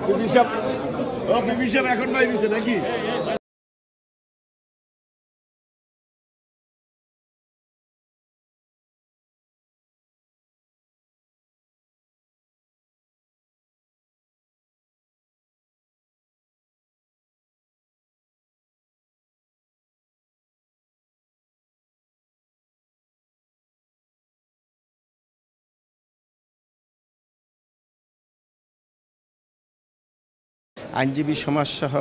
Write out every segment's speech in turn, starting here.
পিপি সাহেব এখন নাই দিছে নাকি? আইনজীবী সমাজসহ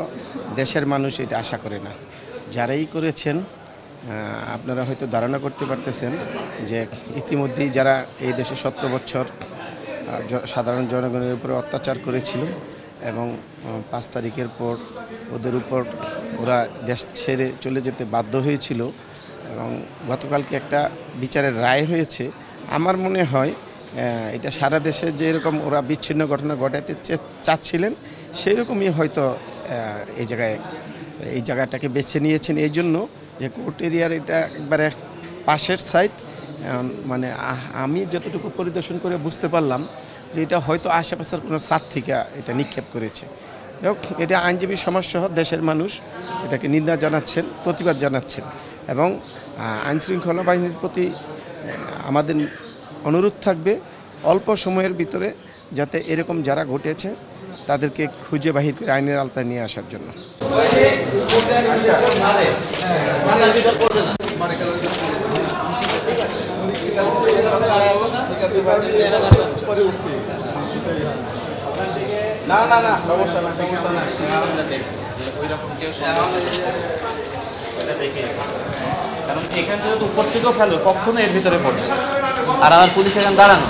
দেশের মানুষ এটা আশা করে না। যারাই করেছেন আপনারা হয়তো ধারণা করতে পারতেছেন যে ইতিমধ্যেই যারা এই দেশে 17 বছর সাধারণ জনগণের উপরে অত্যাচার করেছিল এবং 5 তারিখের পর ওদের উপর ওরা দেশ ছেড়ে চলে যেতে বাধ্য হয়েছিল এবং গতকালকে একটা বিচারের রায় হয়েছে। আমার মনে হয় এটা সারা দেশে যেরকম ওরা বিচ্ছিন্ন ঘটনা ঘটাতে চাচ্ছিলেন সেই রকমই হয়তো এই জায়গাটাকে বেছে নিয়েছেন এই জন্য যে কোর্ট এরিয়ার এটা একবারে পাশের সাইড। মানে আমি যতটুকু পরিদর্শন করে বুঝতে পারলাম যে এটা হয়তো আশেপাশের কোনো ছাদ থেকে এটা নিক্ষেপ করেছে। এটা আইনজীবী সমাজসহ দেশের মানুষ এটাকে নিন্দা জানাচ্ছেন, প্রতিবাদ জানাচ্ছেন এবং আইনশৃঙ্খলা বাহিনীর প্রতি আমাদের অনুরোধ থাকবে অল্প সময়ের ভিতরে যাতে এরকম যারা ঘটেছে তাদেরকে খুঁজে বাহির করে আইনের আওতায় নিয়ে আসার জন্য। না না না সমস্যা না সমস্যা না কারণ এখান থেকে তো উপর থেকেও ফেলো কখনো এর ভিতরে পড়ছে আর আমার পুলিশ এখানে দাঁড়ানো।